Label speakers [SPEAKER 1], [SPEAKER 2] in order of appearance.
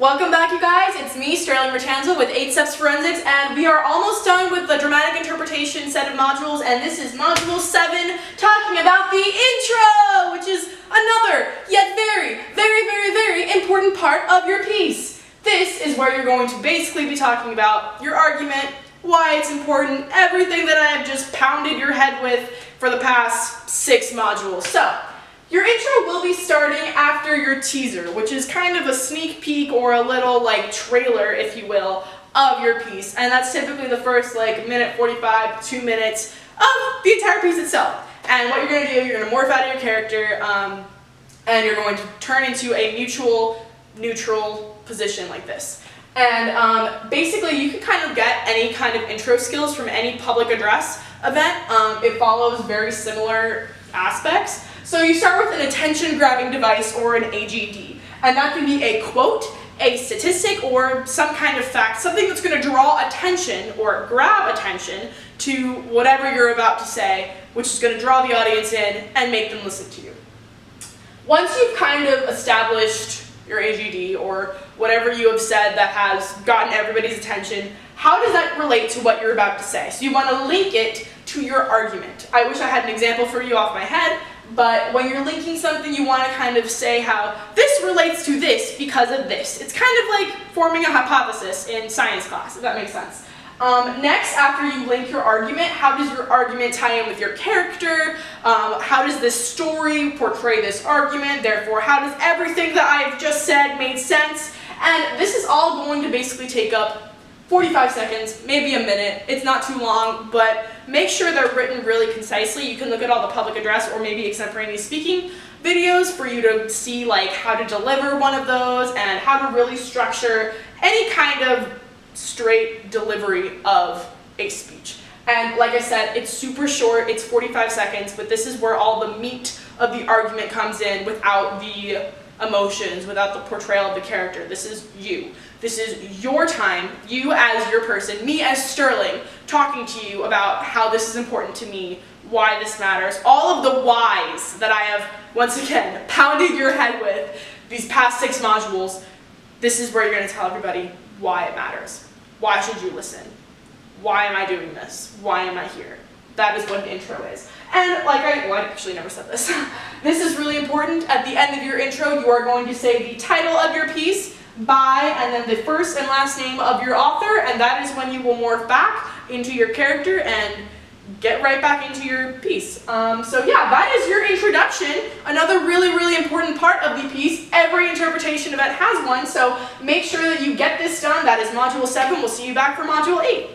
[SPEAKER 1] Welcome back, you guys. It's me, Sterling Mertanza with 8 Steps Forensics, and we are almost done with the dramatic interpretation set of modules, and this is Module 7, talking about the intro, which is another, yet very important part of your piece. This is where you're going to basically be talking about your argument, why it's important, everything that I have just pounded your head with for the past 6 modules. So, your intro will be starting after your teaser, which is kind of a sneak peek or a little trailer, if you will, of your piece. And that's typically the first minute 45, 2 minutes of the entire piece itself. And what you're going to do, you're going to morph out of your character, and you're going to turn into a mutual, neutral position like this. And basically, you can kind of get any kind of intro skills from any public address event. It follows very similar aspects. So you start with an attention-grabbing device or an AGD, and that can be a quote, a statistic, or some kind of fact, something that's going to draw attention or grab attention to whatever you're about to say, which is going to draw the audience in and make them listen to you. Once you've kind of established your AGD or whatever you have said that has gotten everybody's attention, how does that relate to what you're about to say? So you want to link it to your argument. I wish I had an example for you off my head, but when you're linking something, you want to kind of say how this relates to this because of this. It's kind of like forming a hypothesis in science class, if that makes sense. Next, after you link your argument, how does your argument tie in with your character? How does this story portray this argument? Therefore, how does everything that I've just said make sense? And this is all going to basically take up 45 seconds, maybe a minute. It's not too long, but make sure they're written really concisely. You can look at all the public address or maybe extemporaneous speaking videos for you to see how to deliver one of those and how to really structure any kind of straight delivery of a speech. And like I said, it's super short, it's 45 seconds, but this is where all the meat of the argument comes in without the emotions, without the portrayal of the character. This is you. This is your time, you as your person, me as Sterling, talking to you about how this is important to me, why this matters, all of the whys that I have, once again, pounded your head with these past 6 modules. This is where you're going to tell everybody why it matters. Why should you listen? Why am I doing this? Why am I here? That is what an intro is. And I actually never said this. This is really important. At the end of your intro, you are going to say the title of your piece, by, and then the first and last name of your author, and that is when you will morph back into your character and get right back into your piece. So yeah, that is your introduction. Another really important part of the piece. Every interpretation event has one, so make sure that you get this done. That is Module 7. We'll see you back for Module 8.